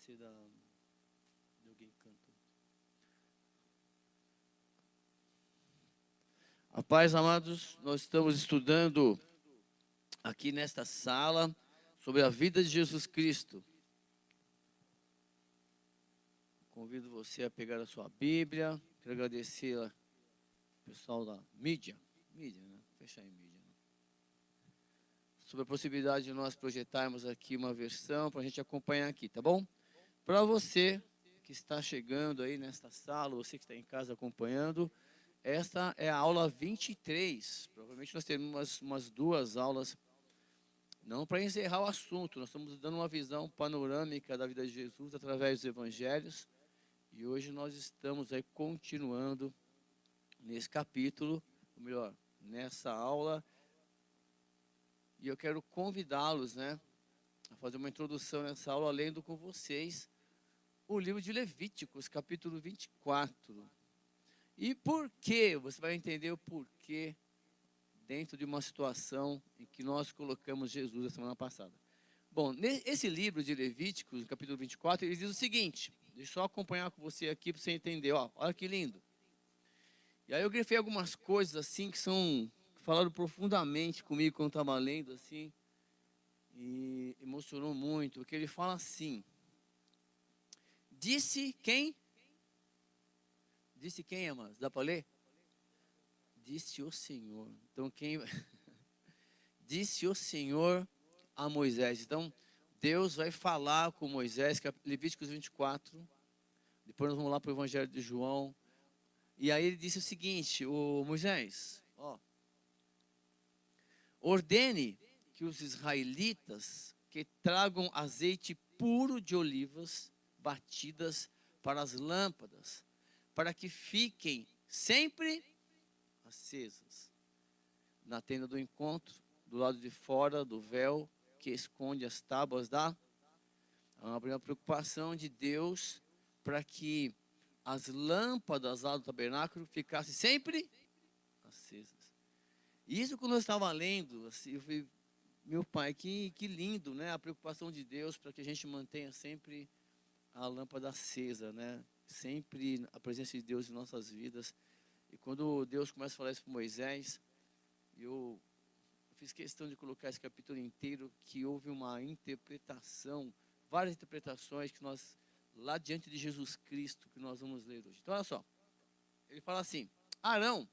ser de alguém que cantou. A paz, amados, nós estamos estudando aqui nesta sala sobre a vida de Jesus Cristo. Convido você a pegar a sua Bíblia. Quero agradecer ao pessoal da mídia, né? Fechar em mídia. Né? Sobre a possibilidade de nós projetarmos aqui uma versão para a gente acompanhar aqui, tá bom? Para você que está chegando aí nesta sala, você que está em casa acompanhando, esta é a aula 23. Provavelmente nós teremos umas duas aulas, não para encerrar o assunto, nós estamos dando uma visão panorâmica da vida de Jesus através dos evangelhos. E hoje nós estamos aí continuando nesse capítulo, ou melhor, nessa aula. E eu quero convidá-los, né, a fazer uma introdução nessa aula, lendo com vocês o livro de Levíticos, capítulo 24. E por quê? Você vai entender o porquê dentro de uma situação em que nós colocamos Jesus a semana passada. Bom, nesse livro de Levíticos, capítulo 24, ele diz o seguinte, deixa eu só acompanhar com você aqui para você entender, ó, olha que lindo. E aí eu grifei algumas coisas assim que falaram profundamente comigo quando estava lendo assim, e emocionou muito, porque ele fala assim, disse quem, amados? Dá para ler? Disse o Senhor. Então quem... Disse o Senhor a Moisés. Então, Deus vai falar com Moisés, Levíticos 24. Depois nós vamos lá para o Evangelho de João. E aí ele disse o seguinte, ô Moisés, ó, ordene que os israelitas que tragam azeite puro de olivas batidas para as lâmpadas, para que fiquem sempre acesas na tenda do encontro, do lado de fora do véu que esconde as tábuas da... É uma primeira preocupação de Deus para que as lâmpadas lá do tabernáculo ficassem sempre acesas. Isso quando eu estava lendo, assim, eu falei, meu pai, que lindo, né? A preocupação de Deus para que a gente mantenha sempre a lâmpada acesa, né? Sempre a presença de Deus em nossas vidas. E quando Deus começa a falar isso para Moisés, eu fiz questão de colocar esse capítulo inteiro, que houve uma interpretação, várias interpretações que nós, lá diante de Jesus Cristo, que nós vamos ler hoje. Então olha só, ele fala assim, Arão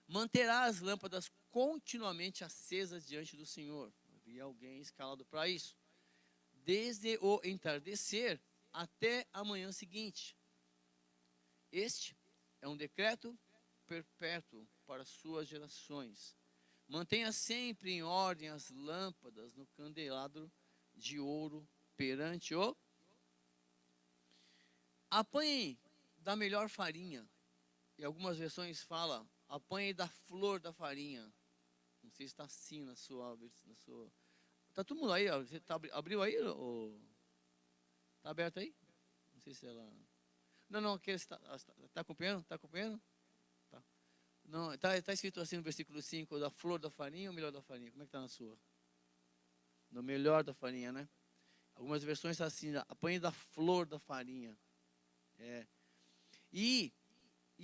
manterá as lâmpadas continuamente acesas diante do Senhor. Havia alguém escalado para isso. Desde o entardecer até a manhã seguinte. Este é um decreto perpétuo para suas gerações. Mantenha sempre em ordem as lâmpadas no candelabro de ouro perante o... Apanhe da melhor farinha. E algumas versões falam, apanhe da flor da farinha. Não sei se está assim na sua... Está todo mundo aí, ó. Você abriu aí? Está aberto aí? Não sei se ela... Não, aqui está acompanhando? Está acompanhando? Tá. Não, está escrito assim no versículo 5, da flor da farinha ou melhor da farinha? Como é que está na sua? No melhor da farinha, né? Algumas versões estão assim, apanhe da flor da farinha. E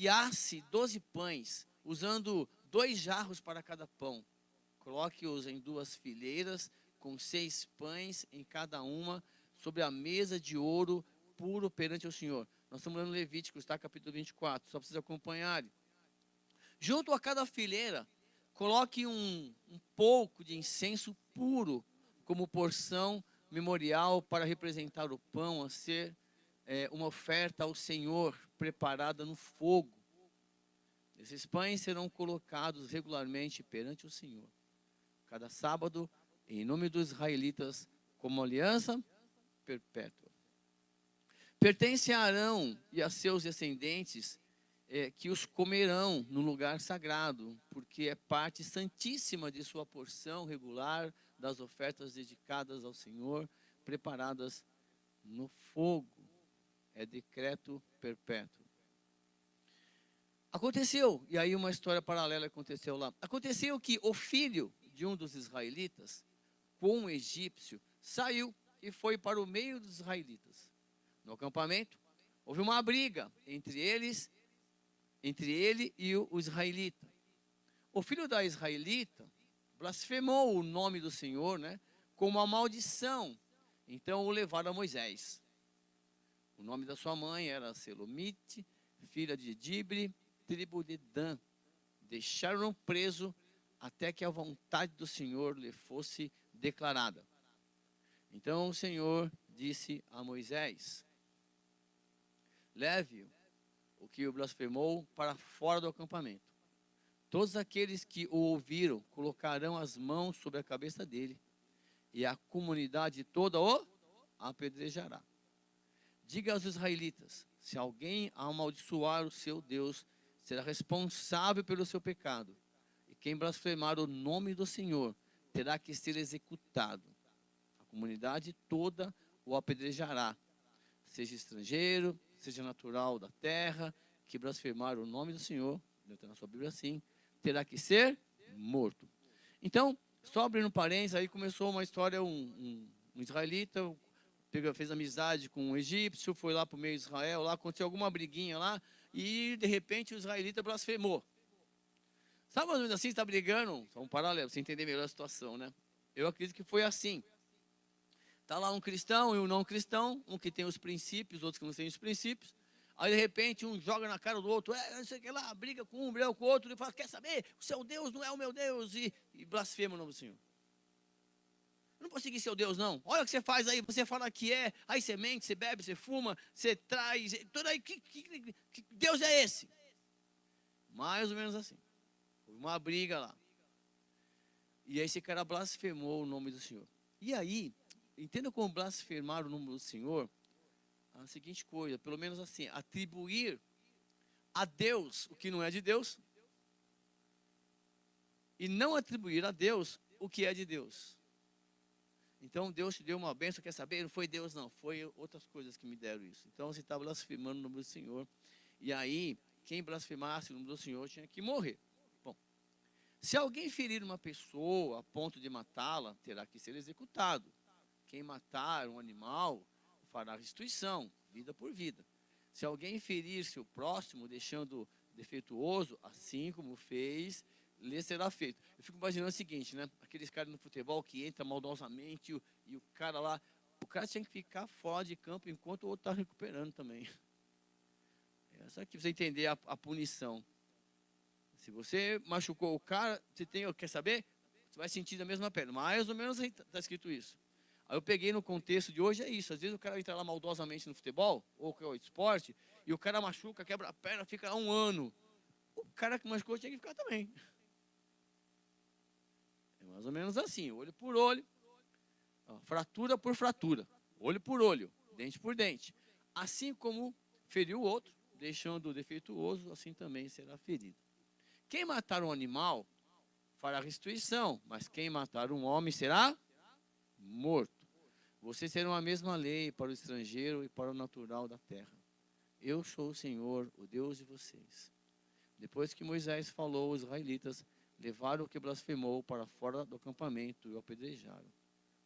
asse 12 pães, usando 2 jarros para cada pão. Coloque-os em 2 fileiras, com 6 pães em cada uma, sobre a mesa de ouro puro perante o Senhor. Nós estamos lendo Levíticos, tá? Capítulo 24, só precisa acompanhar. Junto a cada fileira, coloque um pouco de incenso puro, como porção memorial para representar o pão a ser uma oferta ao Senhor, preparada no fogo. Esses pães serão colocados regularmente perante o Senhor, cada sábado, em nome dos israelitas, como aliança perpétua. Pertence a Arão e a seus descendentes, que os comerão no lugar sagrado, porque é parte santíssima de sua porção regular das ofertas dedicadas ao Senhor, preparadas no fogo. É decreto perpétuo. Aconteceu, e aí uma história paralela aconteceu lá. Aconteceu que o filho de um dos israelitas, com um egípcio, saiu e foi para o meio dos israelitas. No acampamento, houve uma briga entre ele e o israelita. O filho da israelita blasfemou o nome do Senhor, né, com uma maldição. Então o levaram a Moisés. O nome da sua mãe era Selomite, filha de Dibre, tribo de Dan. Deixaram-no preso até que a vontade do Senhor lhe fosse declarada. Então o Senhor disse a Moisés: leve-o, o que o blasfemou, para fora do acampamento. Todos aqueles que o ouviram colocarão as mãos sobre a cabeça dele, e a comunidade toda o apedrejará. Diga aos israelitas: se alguém amaldiçoar o seu Deus, será responsável pelo seu pecado. E quem blasfemar o nome do Senhor terá que ser executado. A comunidade toda o apedrejará, seja estrangeiro, seja natural da terra, que blasfemar o nome do Senhor, está na sua Bíblia assim, terá que ser morto. Então, só abrindo parênteses, aí começou uma história, um israelita fez amizade com um egípcio, foi lá para o meio de Israel, lá aconteceu alguma briguinha lá, e de repente o israelita blasfemou. Sabe mais ou menos assim, está brigando, só um paralelo, para você entender melhor a situação, né? Eu acredito que foi assim. Está lá um cristão e um não cristão, um que tem os princípios, outros que não têm os princípios. Aí de repente um joga na cara do outro, não sei o que lá, briga com um, briga com o outro, e fala: quer saber? O seu Deus não é o meu Deus, e blasfema o nome do Senhor. Eu não vou seguir seu Deus, não. Olha o que você faz aí, você fala que é, aí você mente, você bebe, você fuma, você traz, tudo aí, que Deus é esse? Mais ou menos assim. Houve uma briga lá. E aí esse cara blasfemou o nome do Senhor. E aí, entenda como blasfemar o nome do Senhor, a seguinte coisa, pelo menos assim, atribuir a Deus o que não é de Deus, e não atribuir a Deus o que é de Deus. Então Deus te deu uma bênção, quer saber? Não foi Deus não, foi outras coisas que me deram isso. Então você está blasfemando o nome do Senhor. E aí, quem blasfemasse o nome do Senhor tinha que morrer. Bom, se alguém ferir uma pessoa a ponto de matá-la, terá que ser executado. Quem matar um animal fará restituição, vida por vida. Se alguém ferir seu próximo, deixando defeituoso, assim como fez, lhe será feito. Eu fico imaginando o seguinte, né? Aqueles caras no futebol que entram maldosamente e o cara lá, o cara tinha que ficar fora de campo enquanto o outro está recuperando também. Só que você entender a punição. Se você machucou o cara, você quer saber? Você vai sentir da mesma pele. Mais ou menos está escrito isso. Aí eu peguei no contexto de hoje, é isso. Às vezes o cara entra lá maldosamente no futebol, ou que é o esporte, e o cara machuca, quebra a perna, fica lá 1 ano. O cara que machucou tinha que ficar também. É mais ou menos assim, olho por olho, fratura por fratura, olho por olho, dente por dente. Assim como feriu o outro, deixando o defeituoso, assim também será ferido. Quem matar um animal fará restituição, mas quem matar um homem será morto. Vocês terão a mesma lei para o estrangeiro e para o natural da terra. Eu sou o Senhor, o Deus de vocês. Depois que Moisés falou, os israelitas levaram o que blasfemou para fora do acampamento e o apedrejaram.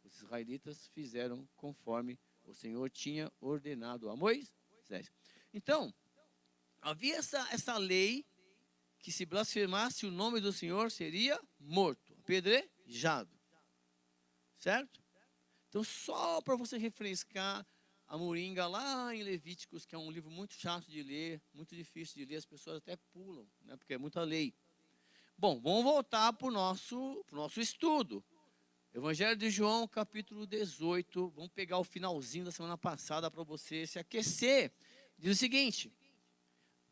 Os israelitas fizeram conforme o Senhor tinha ordenado a Moisés. Então, havia essa lei que se blasfemasse o nome do Senhor seria morto, apedrejado. Certo? Então, só para você refrescar a moringa lá em Levíticos, que é um livro muito chato de ler, muito difícil de ler, as pessoas até pulam, né, porque é muita lei. Bom, vamos voltar para o nosso estudo. Evangelho de João, capítulo 18. Vamos pegar o finalzinho da semana passada para você se aquecer. Diz o seguinte: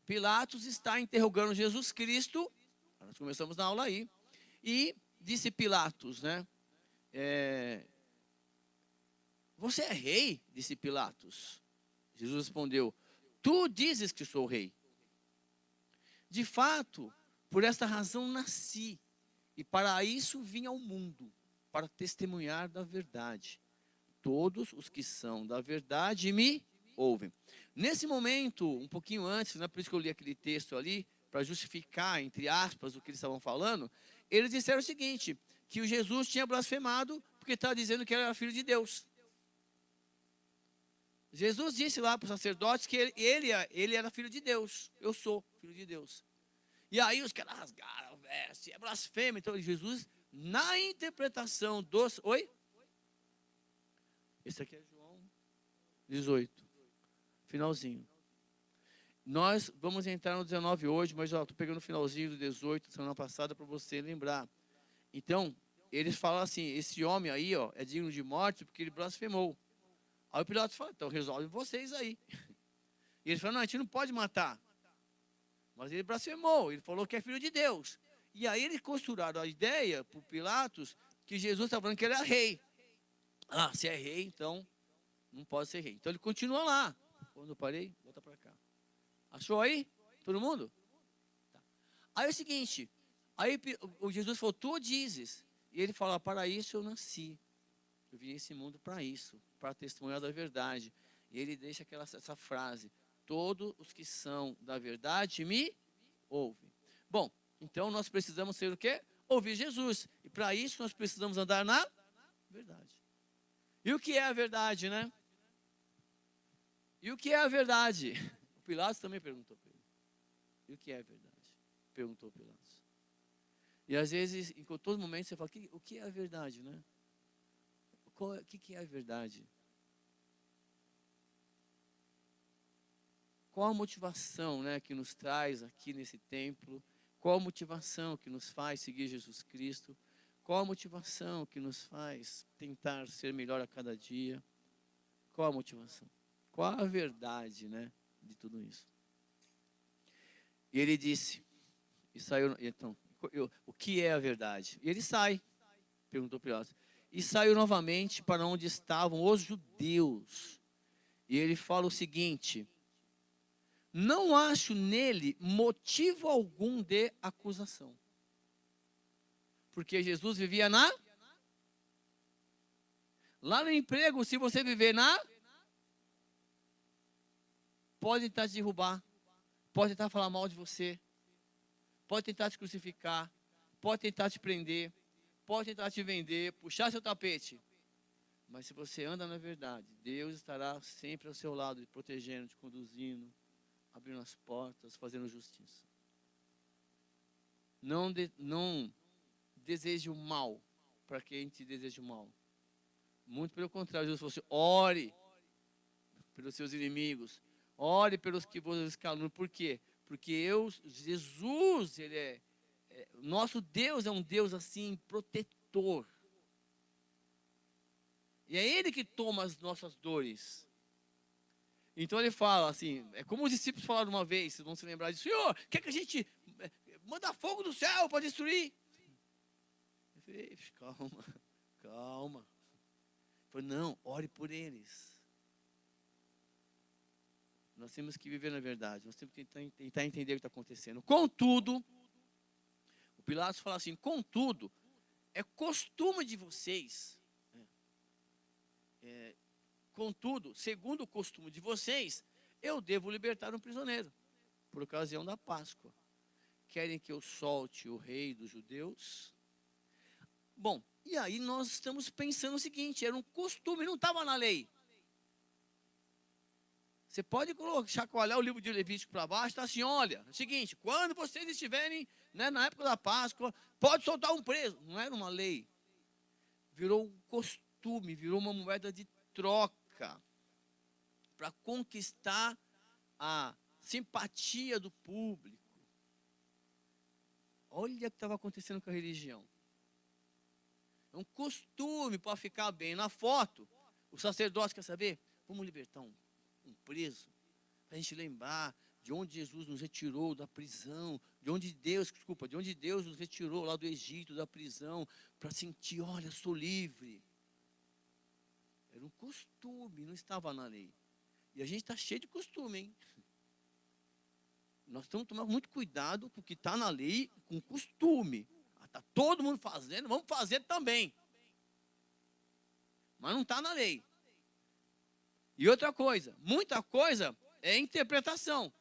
Pilatos está interrogando Jesus Cristo. Nós começamos na aula aí. E disse Pilatos, né? Você é rei? Disse Pilatos. Jesus respondeu: tu dizes que sou rei. De fato, por esta razão nasci, e para isso vim ao mundo, para testemunhar da verdade. Todos os que são da verdade me ouvem. Nesse momento, um pouquinho antes, né, por isso que eu li aquele texto ali, para justificar, entre aspas, o que eles estavam falando, eles disseram o seguinte, que o Jesus tinha blasfemado, porque estava dizendo que era filho de Deus. Jesus disse lá para os sacerdotes que ele era filho de Deus. Eu sou filho de Deus. E aí os caras rasgaram a veste, é blasfêmia. Então Jesus, na interpretação dos... Oi? Esse aqui é João 18. Finalzinho. Nós vamos entrar no 19 hoje, mas estou pegando o finalzinho do 18, semana passada, para você lembrar. Então, eles falam assim, esse homem aí, ó, é digno de morte porque ele blasfemou. Aí o Pilatos fala, então resolve vocês aí. E eles falam, não, a gente não pode matar. Mas ele blasfemou, ele falou que é filho de Deus. E aí eles costuraram a ideia para o Pilatos que Jesus estava falando que ele era rei. Ah, se é rei, então não pode ser rei. Então ele continua lá. Quando eu parei, volta para cá. Achou aí? Todo mundo? Tá. Aí é o seguinte, aí o Jesus falou, tu dizes. E ele fala, para isso eu nasci. Eu vim nesse mundo para isso, para testemunhar da verdade. E ele deixa essa frase, todos os que são da verdade me ouvem. Bom, então nós precisamos ser o quê? Ouvir Jesus. E para isso nós precisamos andar na verdade. E o que é a verdade, né? E o que é a verdade? O Pilatos também perguntou para ele. E o que é a verdade? Perguntou o Pilatos. E às vezes, em todo momento, você fala, o que é a verdade, né? O que é a verdade? Qual a motivação, né, que nos traz aqui nesse templo? Qual a motivação que nos faz seguir Jesus Cristo? Qual a motivação que nos faz tentar ser melhor a cada dia? Qual a motivação? Qual a verdade, né, de tudo isso? E ele disse, e saiu, então, o que é a verdade? E ele sai, perguntou Pilatos, e saiu novamente para onde estavam os judeus. E ele fala o seguinte, não acho nele motivo algum de acusação. Porque Jesus vivia lá no emprego, se você viver pode tentar te derrubar, pode tentar falar mal de você, pode tentar te crucificar, pode tentar te prender, pode tentar te vender, puxar seu tapete. Mas se você anda na verdade, Deus estará sempre ao seu lado, te protegendo, te conduzindo, abrindo as portas, fazendo justiça. Não deseje o mal para quem te deseja o mal. Muito pelo contrário, Jesus falou assim, ore pelos seus inimigos, ore pelos que vos caluniam. Por quê? Porque Jesus, nosso Deus é um Deus assim, protetor. E é Ele que toma as nossas dores. Então ele fala assim, é como os discípulos falaram uma vez, vocês vão se lembrar disso, Senhor, quer que a gente manda fogo do céu para destruir? Eu falei, calma. Ele falou, não, ore por eles. Nós temos que viver na verdade, nós temos que tentar entender o que está acontecendo. Contudo, o Pilatos fala assim, contudo, é costume de vocês, contudo, segundo o costume de vocês, eu devo libertar um prisioneiro, por ocasião da Páscoa. Querem que eu solte o rei dos judeus? Bom, e aí nós estamos pensando o seguinte, era um costume, não estava na lei. Você pode chacoalhar o livro de Levítico para baixo, está assim, olha, é o seguinte, quando vocês estiverem, né, na época da Páscoa, pode soltar um preso. Não era uma lei. Virou um costume, virou uma moeda de troca para conquistar a simpatia do público. Olha o que estava acontecendo com a religião. É um costume para ficar bem. Na foto, o sacerdote quer saber? Vamos libertar um preso, para a gente lembrar de onde Jesus nos retirou da prisão, de onde Deus nos retirou lá do Egito, da prisão, para sentir, olha, sou livre. Era um costume, não estava na lei. E a gente está cheio de costume, hein? Nós temos que tomar muito cuidado com o que está na lei, com costume. Está todo mundo fazendo, vamos fazer também. Mas não está na lei. E outra coisa, muita coisa é interpretação.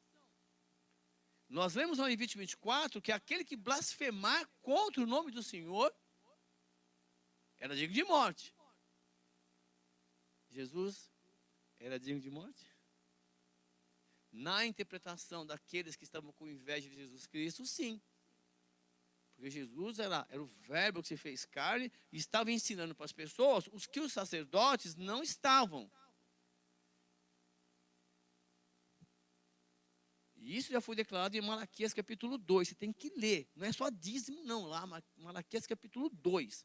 Nós lemos no Levítico 24 que aquele que blasfemar contra o nome do Senhor era digno de morte. Jesus era digno de morte? Na interpretação daqueles que estavam com inveja de Jesus Cristo, sim. Porque Jesus era o verbo que se fez carne e estava ensinando para as pessoas os que os sacerdotes não estavam. E isso já foi declarado em Malaquias capítulo 2. Você tem que ler. Não é só dízimo, não. Lá, Malaquias capítulo 2.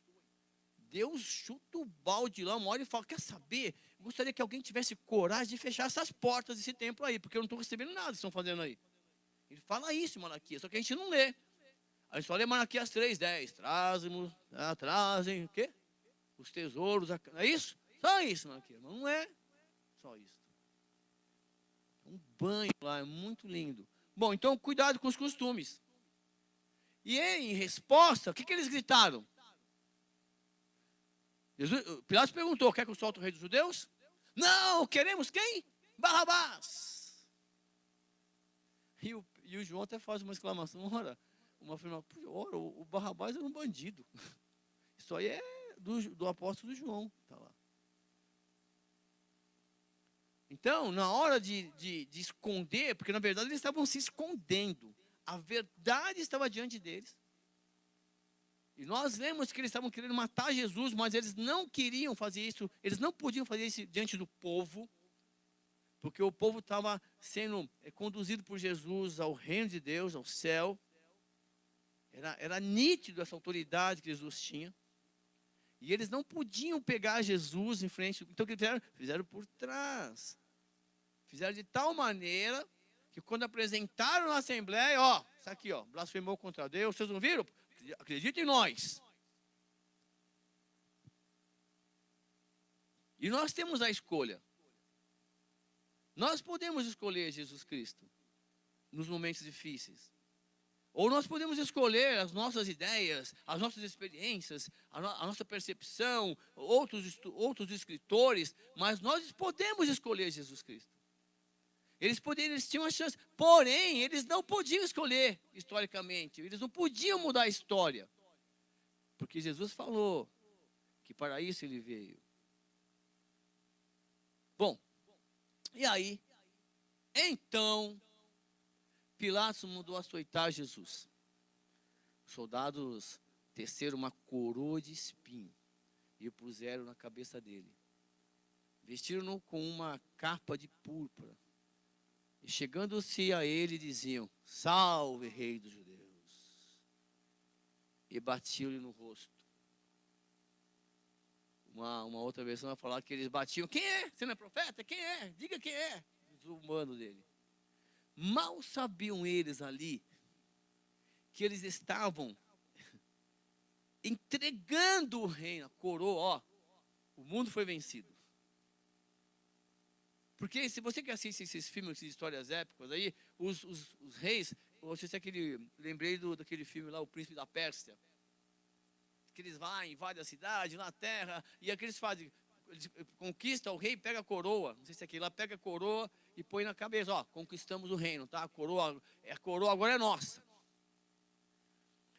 Deus chuta o balde lá uma hora e fala, quer saber? Eu gostaria que alguém tivesse coragem de fechar essas portas desse templo aí, porque eu não estou recebendo nada que estão fazendo aí. Ele fala isso em Malaquias, só que a gente não lê. A gente só lê Malaquias 3:10. Trazem o quê? Os tesouros. É isso? Só isso, Malaquias. Mas não é só isso. Um banho lá, é muito lindo. Bom, então cuidado com os costumes. E em resposta, o que eles gritaram? Pilatos perguntou, quer que eu solte o rei dos judeus? Não, queremos quem? Barrabás. E o João até faz uma exclamação, uma afirmação, o Barrabás era um bandido. Isso aí é do apóstolo João, tá lá. Então, na hora de esconder, porque na verdade eles estavam se escondendo, a verdade estava diante deles. E nós vemos que eles estavam querendo matar Jesus, mas eles não queriam fazer isso, eles não podiam fazer isso diante do povo, porque o povo estava sendo conduzido por Jesus ao reino de Deus, ao céu. Era nítido essa autoridade que Jesus tinha. E eles não podiam pegar Jesus em frente. Então o que fizeram? Fizeram por trás. Fizeram de tal maneira que quando apresentaram na Assembleia, isso aqui, blasfemou contra Deus, vocês não viram? Acredita em nós. E nós temos a escolha. Nós podemos escolher Jesus Cristo nos momentos difíceis. Ou nós podemos escolher as nossas ideias, as nossas experiências, a nossa percepção, outros escritores, mas nós podemos escolher Jesus Cristo. Eles tinham a chance, porém, eles não podiam escolher historicamente, eles não podiam mudar a história, porque Jesus falou que para isso ele veio. Bom, e aí, então, Pilatos mandou açoitar Jesus. Os soldados teceram uma coroa de espinho e o puseram na cabeça dele. Vestiram-no com uma capa de púrpura. E chegando-se a ele, diziam, salve, rei dos judeus. E batiam-lhe no rosto. Uma outra versão vai falar que eles batiam, quem é? Você não é profeta? Quem é? Diga quem é. Desumano dele. Mal sabiam eles ali, que eles estavam entregando o reino, a coroa, o mundo foi vencido. Porque se você que assiste esses filmes, essas histórias épicas aí, os reis, lembrei daquele filme lá, O Príncipe da Pérsia, que eles vão, invadem a cidade, na terra, e aqueles fazem, eles conquistam o rei, pega a coroa, não sei se é aquele lá, pega a coroa e põe na cabeça, conquistamos o reino, tá? A coroa agora é nossa.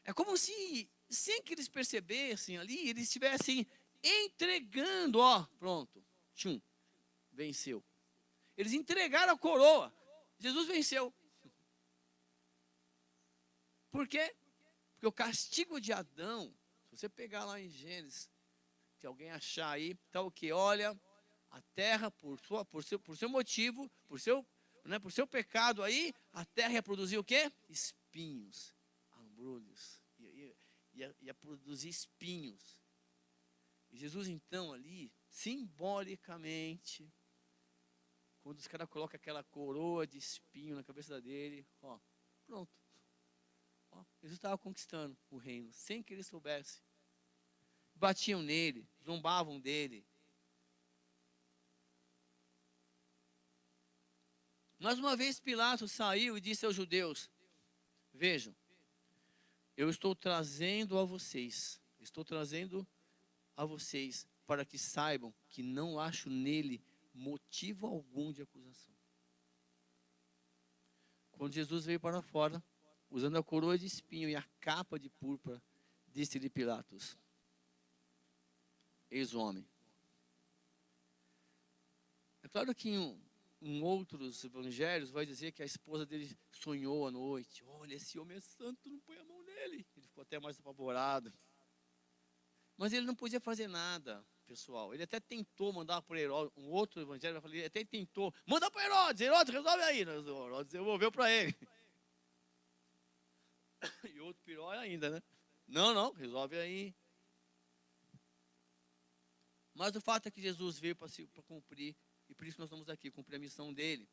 É como se, sem que eles percebessem ali, eles estivessem entregando, pronto, venceu. Eles entregaram a coroa. Jesus venceu. Por quê? Porque o castigo de Adão, se você pegar lá em Gênesis, se alguém achar aí, está o que? Olha, a terra, por seu motivo, por seu pecado aí, a terra ia produzir o quê? Espinhos, abrolhos, ia produzir espinhos. E Jesus então ali, simbolicamente, quando os caras colocam aquela coroa de espinho na cabeça dele, pronto. Jesus estava conquistando o reino, sem que ele soubesse. Batiam nele, zombavam dele. Mais uma vez Pilatos saiu e disse aos judeus, vejam, eu estou trazendo a vocês para que saibam que não acho nele motivo algum de acusação. Quando Jesus veio para fora, usando a coroa de espinho e a capa de púrpura, disse-lhe Pilatos, eis o homem. É claro que em outros evangelhos vai dizer que a esposa dele sonhou à noite. Olha, esse homem é santo, não põe a mão nele. Ele ficou até mais apavorado. Mas ele não podia fazer nada, pessoal. Ele até tentou mandar para Herodes, um outro evangelho, ele até tentou, manda para Herodes, Herodes, resolve aí. Herodes devolveu para ele. E outro pior ainda, né? Não, resolve aí. Mas o fato é que Jesus veio para cumprir, e por isso nós estamos aqui, cumprir a missão dele.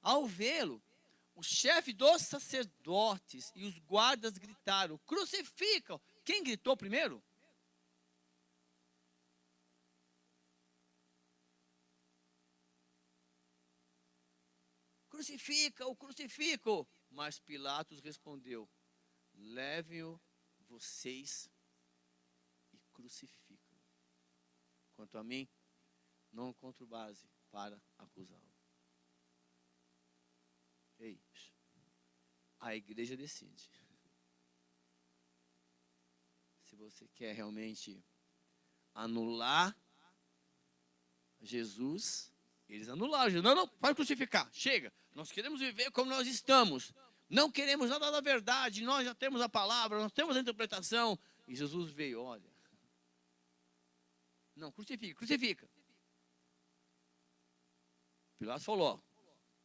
Ao vê-lo, o chefe dos sacerdotes e os guardas gritaram, crucificam. Quem gritou primeiro? Crucifica-o, crucifica-o. Mas Pilatos respondeu, levem-o vocês e crucificam. Quanto a mim, não encontro base para acusá-lo. Ei, a igreja decide. Se você quer realmente anular Jesus, eles anularam Jesus. Não, pode crucificar, chega. Nós queremos viver como nós estamos. Não queremos nada da verdade, nós já temos a palavra, nós temos a interpretação. E Jesus veio, olha. Não, crucifica, crucifica. Pilatos falou,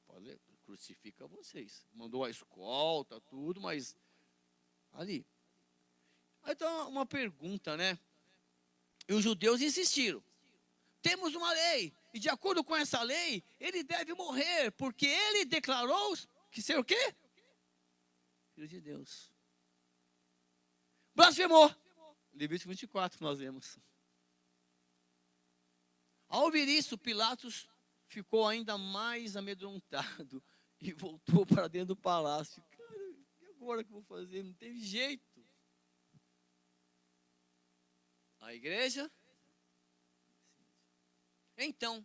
pode, crucifica vocês. Mandou a escolta, tudo, mas ali. Então, uma pergunta, né? E os judeus insistiram. Temos uma lei, e de acordo com essa lei, ele deve morrer, porque ele declarou que ser o quê? Filho de Deus. Blasfemou. Levítico 24, nós vemos. Ao ouvir isso, Pilatos ficou ainda mais amedrontado e voltou para dentro do palácio. Cara, e agora o que eu vou fazer? Não teve jeito. A igreja? Então,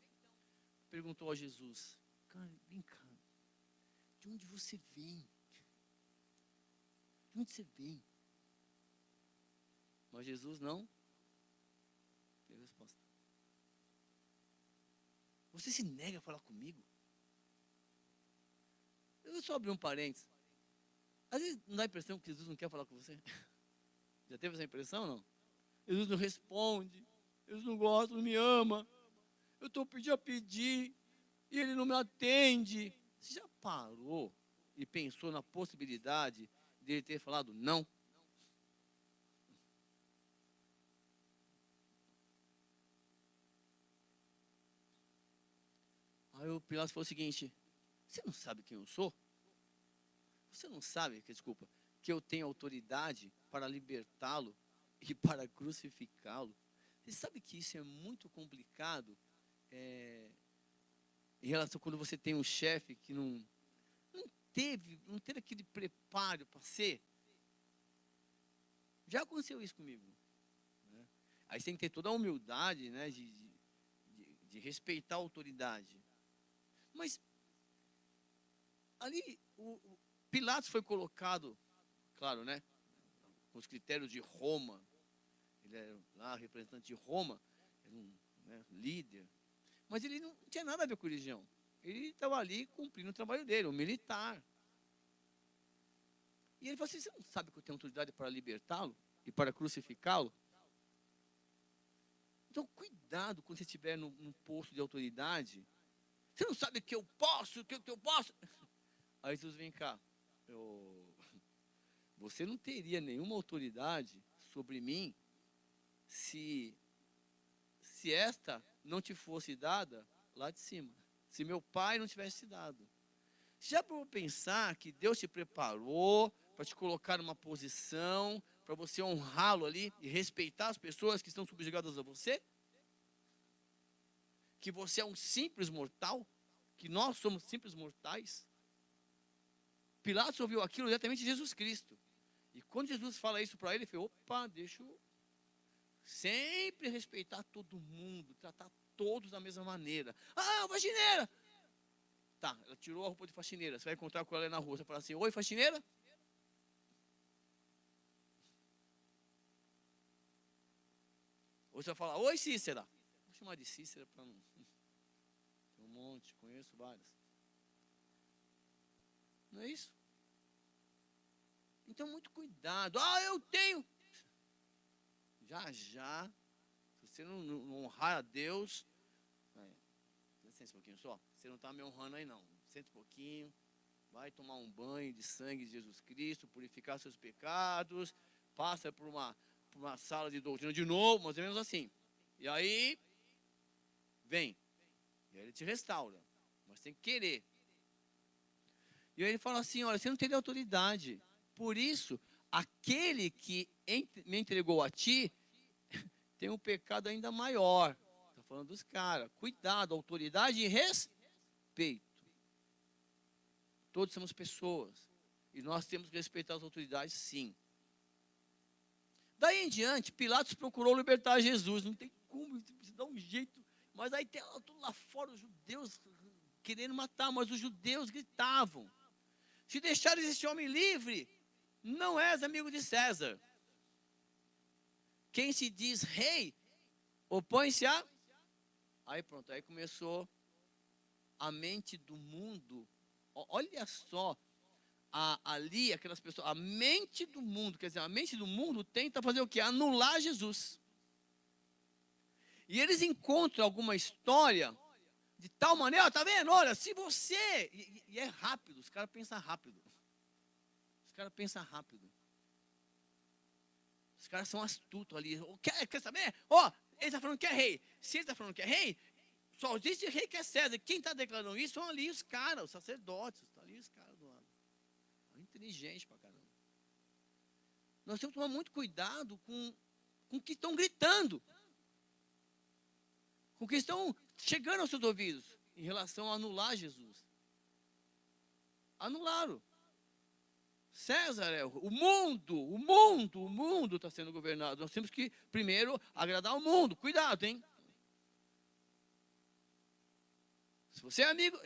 perguntou a Jesus, cara, vem cá, de onde você vem? De onde você vem? Mas Jesus não teve resposta. Você se nega a falar comigo? Eu vou só abrir um parênteses. Às vezes não dá a impressão que Jesus não quer falar com você. Já teve essa impressão, não? Jesus não responde, Jesus não gosta, não me ama. Eu estou pedindo a pedir e ele não me atende. Você já parou e pensou na possibilidade dele ter falado não? Aí o Pilatos falou o seguinte, você não sabe quem eu sou? Você não sabe, que eu tenho autoridade para libertá-lo e para crucificá-lo? Você sabe que isso é muito complicado em relação a quando você tem um chefe que não teve aquele preparo para ser? Já aconteceu isso comigo. Né? Aí você tem que ter toda a humildade, né, de respeitar a autoridade. Mas ali o Pilatos foi colocado, claro, né, com os critérios de Roma. Ele era lá representante de Roma, era um, né, líder. Mas ele não tinha nada a ver com religião. Ele estava ali cumprindo o trabalho dele, um militar. E ele falou assim, você não sabe que eu tenho autoridade para libertá-lo e para crucificá-lo? Então, cuidado quando você estiver num posto de autoridade. Você não sabe que eu posso, que eu posso. Aí Jesus, vem cá. Você não teria nenhuma autoridade sobre mim se esta não te fosse dada lá de cima. Se meu pai não tivesse te dado. Já para pensar que Deus te preparou para te colocar numa posição, para você honrá-lo ali e respeitar as pessoas que estão subjugadas a você? Que você é um simples mortal? Que nós somos simples mortais? Pilatos ouviu aquilo diretamente de Jesus Cristo. E quando Jesus fala isso para ele, ele falou, opa, deixa eu sempre respeitar todo mundo, tratar todos da mesma maneira. Ah, faxineira! Tá, ela tirou a roupa de faxineira. Você vai encontrar com ela na rua. Você fala assim, oi, faxineira? Ou você vai falar, oi, Cícera. Vou chamar de Cícera para não... Tem um monte, conheço várias. Não é isso? Então, muito cuidado. Eu tenho. Já, se você não honrar a Deus, licença um pouquinho só, você não está me honrando aí não. Senta um pouquinho, vai tomar um banho de sangue de Jesus Cristo, purificar seus pecados, passa por uma sala de doutrina de novo, mais ou menos assim. E aí, vem. E aí ele te restaura. Mas tem que querer. E aí ele fala assim, olha, você não tem autoridade. Por isso, aquele que me entregou a ti, tem um pecado ainda maior. Está falando dos caras. Cuidado, autoridade e respeito. Todos somos pessoas. E nós temos que respeitar as autoridades, sim. Daí em diante, Pilatos procurou libertar Jesus. Não tem como, precisa dar um jeito. Mas aí tem tudo lá fora, os judeus querendo matar, mas os judeus gritavam. Se deixares esse homem livre, não és amigo de César. Quem se diz rei, opõe-se a... Aí pronto, aí começou a mente do mundo. Olha só, ali aquelas pessoas, a mente do mundo, quer dizer, a mente do mundo tenta fazer o quê? Anular Jesus. E eles encontram alguma história de tal maneira, tá vendo? Olha, se você... E é rápido, os caras pensam rápido. Os caras pensam rápido. Os caras são astutos ali. Quer saber? Ele está falando que é rei. Se ele está falando que é rei, só existe rei que é César. Quem está declarando isso são ali os caras, os sacerdotes. Estão ali os caras do lado. Inteligente pra caramba. Nós temos que tomar muito cuidado com o que estão gritando. Com o que estão chegando aos seus ouvidos em relação a anular Jesus. Anularam. César é o mundo está sendo governado. Nós temos que primeiro agradar o mundo. Cuidado, hein? Se você é amigo,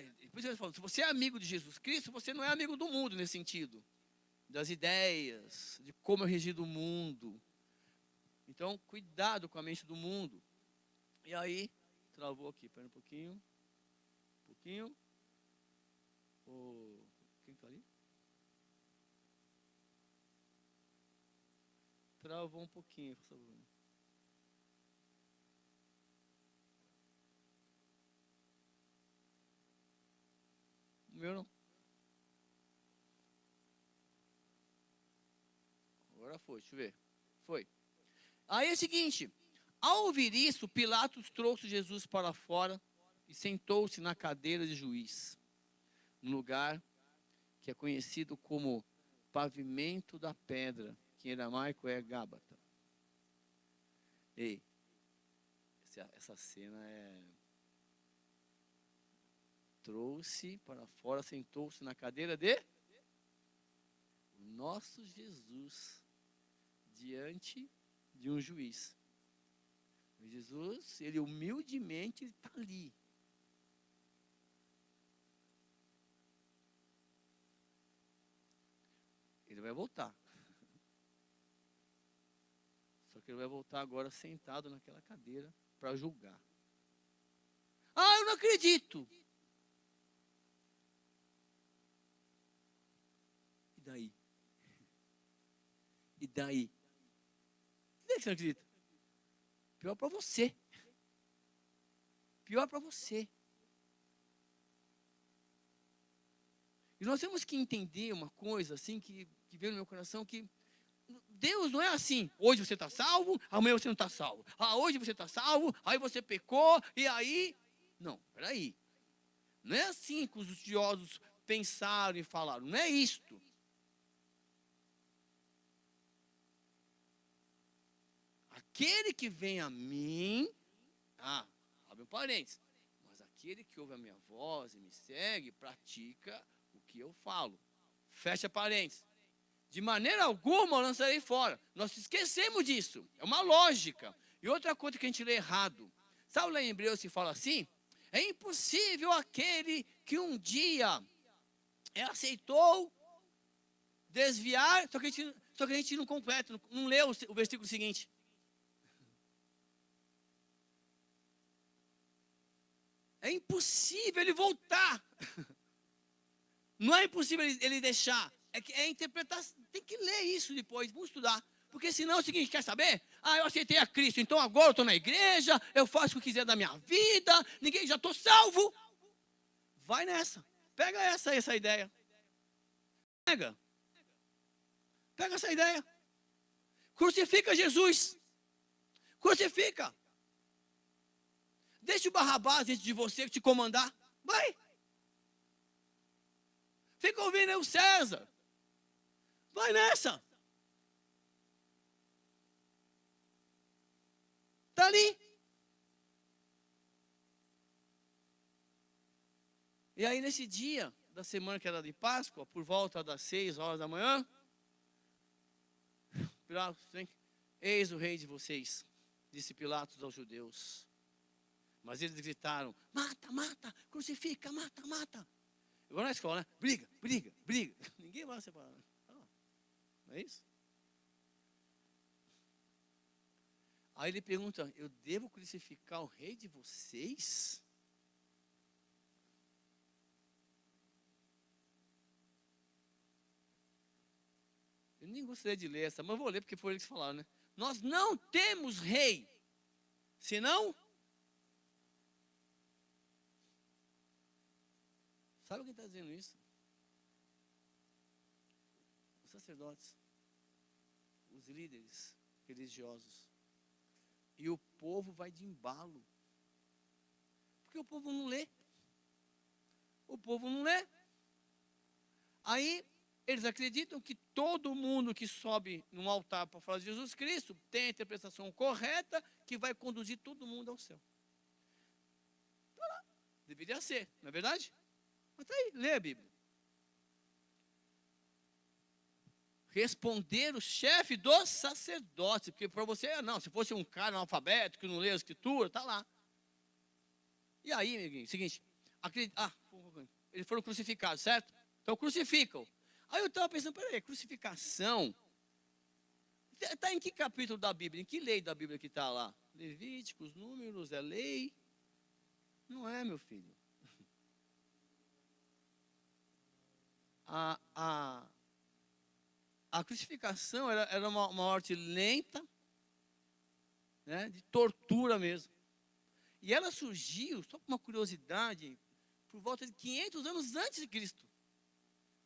se você é amigo de Jesus Cristo, você não é amigo do mundo nesse sentido. Das ideias, de como é regido o mundo. Então, cuidado com a mente do mundo. E aí, travou aqui, espera um pouquinho. Quem está ali? Travou um pouquinho, por favor. O meu não. Agora foi, deixa eu ver. Foi. Aí é o seguinte, ao ouvir isso, Pilatos trouxe Jesus para fora e sentou-se na cadeira de juiz, no lugar que é conhecido como pavimento da pedra, que em aramaico é Gábata. Ei, essa cena é... Trouxe para fora, sentou-se na cadeira de... O nosso Jesus, diante de um juiz. Jesus, ele humildemente está ali. Ele vai voltar. Só que ele vai voltar agora sentado naquela cadeira para julgar. Eu não acredito. E daí? E daí? Por que você não acredita? Pior para você. Pior para você. E nós temos que entender uma coisa assim que veio no meu coração, que Deus não é assim. Hoje você está salvo, amanhã você não está salvo. Hoje você está salvo, aí você pecou, e aí... Não, peraí. Não é assim que os estudiosos pensaram e falaram. Não é isto. Aquele que vem a mim... abre um parênteses. Mas aquele que ouve a minha voz e me segue, pratica o que eu falo. Fecha parênteses. De maneira alguma eu lançarei fora. Nós esquecemos disso. É uma lógica. E outra coisa que a gente lê errado. Sabe lá em Hebreus se fala assim? É impossível aquele que um dia aceitou desviar, só que a gente não completa, não lê o versículo seguinte. É impossível ele voltar. Não é impossível ele deixar. É que é interpretar. Tem que ler isso depois, vamos estudar. Porque senão é o seguinte, quer saber? Ah, eu aceitei a Cristo, então agora eu estou na igreja, eu faço o que eu quiser da minha vida, ninguém, já estou salvo. Vai nessa. Pega essa ideia. Pega essa ideia. Crucifica Jesus. Crucifica. Deixa o Barrabás dentro de você te comandar. Vai. Fica ouvindo aí o César. Vai nessa. Está ali. E aí nesse dia da semana que era de Páscoa, por volta das 6 horas da manhã, Pilatos, eis o rei de vocês, disse Pilatos aos judeus. Mas eles gritaram, mata, mata, crucifica, mata, mata. Igual na escola, né? Briga, briga, briga. Ninguém vai separar. Não é isso? Aí ele pergunta, eu devo crucificar o rei de vocês? Eu nem gostaria de ler essa, mas vou ler porque foi eles que falaram, né? Nós não temos rei, senão... Sabe quem está dizendo isso? Os sacerdotes, os líderes religiosos. E o povo vai de embalo. Porque o povo não lê. O povo não lê. Aí, eles acreditam que todo mundo que sobe num altar para falar de Jesus Cristo tem a interpretação correta que vai conduzir todo mundo ao céu. Está lá. Deveria ser, não é verdade? Mas está aí, lê a Bíblia. Responder o chefe dos sacerdotes, porque para você, não, se fosse um cara analfabeto que não lê a escritura, está lá. E aí, amiguinho, seguinte, eles foram crucificados, certo? Então crucificam. Aí eu estava pensando, peraí, crucificação, está em que capítulo da Bíblia, em que lei da Bíblia que está lá? Levíticos, Números, é lei? Não é, meu filho. A crucificação era uma morte lenta, né, de tortura mesmo. E ela surgiu, só por uma curiosidade, por volta de 500 anos antes de Cristo.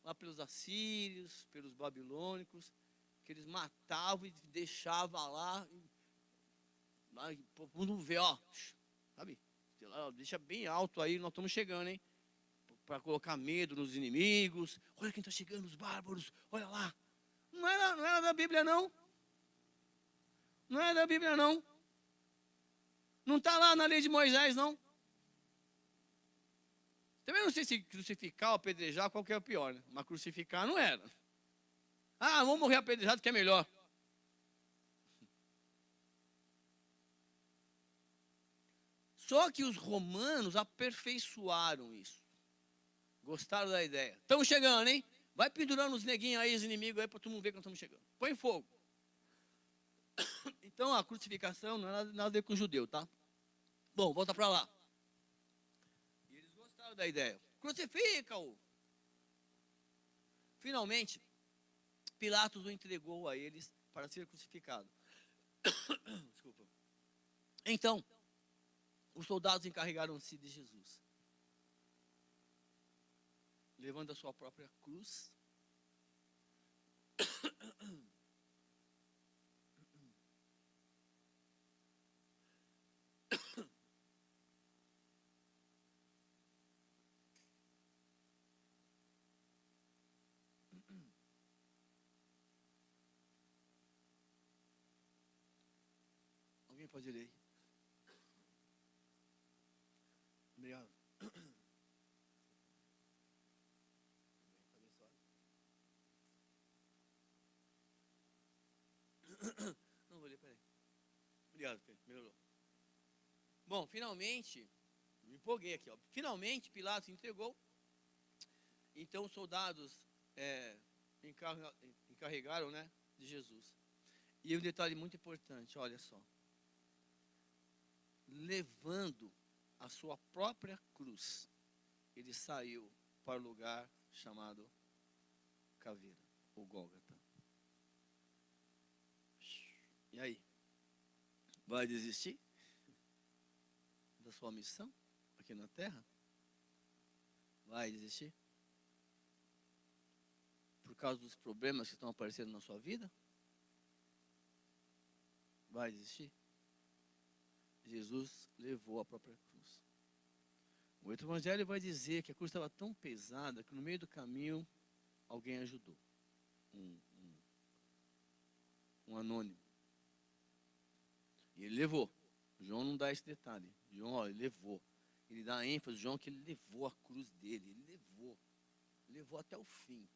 Lá pelos assírios, pelos babilônicos, que eles matavam e deixavam lá. O mundo vê, ó, sabe? Deixa bem alto aí, nós estamos chegando, hein? Para colocar medo nos inimigos. Olha quem está chegando, os bárbaros, olha lá. Não era da Bíblia, não. Não é da Bíblia, não. Não está lá na lei de Moisés, não. Também não sei se crucificar ou apedrejar, qual que é o pior, né? Mas crucificar não era. Ah, vamos morrer apedrejado que é melhor. Só que os romanos aperfeiçoaram isso. Gostaram da ideia. Estamos chegando, hein? Vai pendurando os neguinhos aí, os inimigos aí, para todo mundo ver que nós estamos chegando. Põe fogo. Então, a crucificação não é nada a ver com o judeu, tá? Bom, volta para lá. E eles gostaram da ideia. Crucifica-o. Finalmente, Pilatos o entregou a eles para ser crucificado. Desculpa. Então, os soldados encarregaram-se de Jesus, levando a sua própria cruz. Alguém pode ler? Obrigado. Não vou ler, peraí. Obrigado, Pedro, melhorou. Bom, finalmente, me empolguei aqui, ó. Finalmente, Pilatos entregou. Então, os soldados encarregaram, né, de Jesus. E um detalhe muito importante, olha só. Levando a sua própria cruz, ele saiu para o lugar chamado Caveira, ou Gólgota. E aí? Vai desistir da sua missão aqui na terra? Vai desistir? Por causa dos problemas que estão aparecendo na sua vida? Vai desistir? Jesus levou a própria cruz. O outro evangelho vai dizer que a cruz estava tão pesada que no meio do caminho alguém ajudou. Um anônimo. E ele levou. João não dá esse detalhe. João, ó, ele levou. Ele dá ênfase, João, que ele levou a cruz dele. Ele levou. Levou até o fim.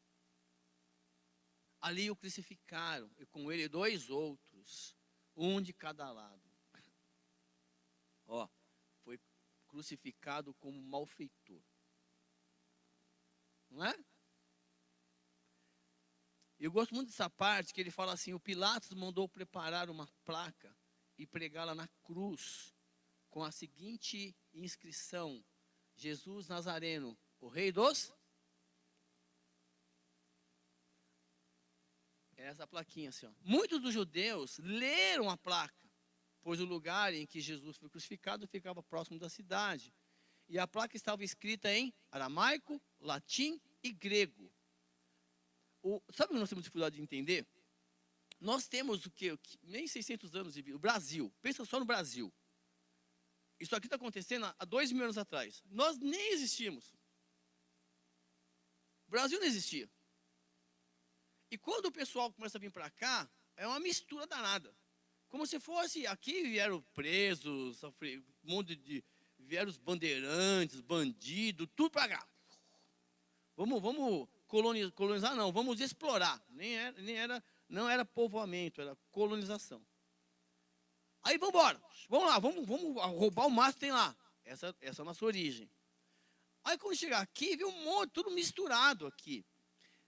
Ali o crucificaram. E com ele 2 outros. Um de cada lado. Ó, foi crucificado como malfeitor. Não é? Eu gosto muito dessa parte que ele fala assim: o Pilatos mandou preparar uma placa e pregá-la na cruz com a seguinte inscrição: Jesus Nazareno, o rei dos... Essa plaquinha assim, ó. Muitos dos judeus leram a placa, pois o lugar em que Jesus foi crucificado ficava próximo da cidade. E a placa estava escrita em aramaico, latim e grego. Sabe o que nós temos dificuldade de entender? Nós temos o quê? Nem 600 anos de vida. O Brasil. Pensa só no Brasil. Isso aqui está acontecendo há 2.000 anos atrás. Nós nem existimos. O Brasil não existia. E quando o pessoal começa a vir para cá, é uma mistura danada. Como se fosse, aqui vieram presos, vieram os bandeirantes, bandidos, tudo para cá. Vamos colonizar não, vamos explorar. Não era povoamento, era colonização. Aí vamos embora, vamos lá, vamos roubar o máximo que tem lá. Essa é a nossa origem. Aí quando chegar aqui, viu um monte, tudo misturado aqui.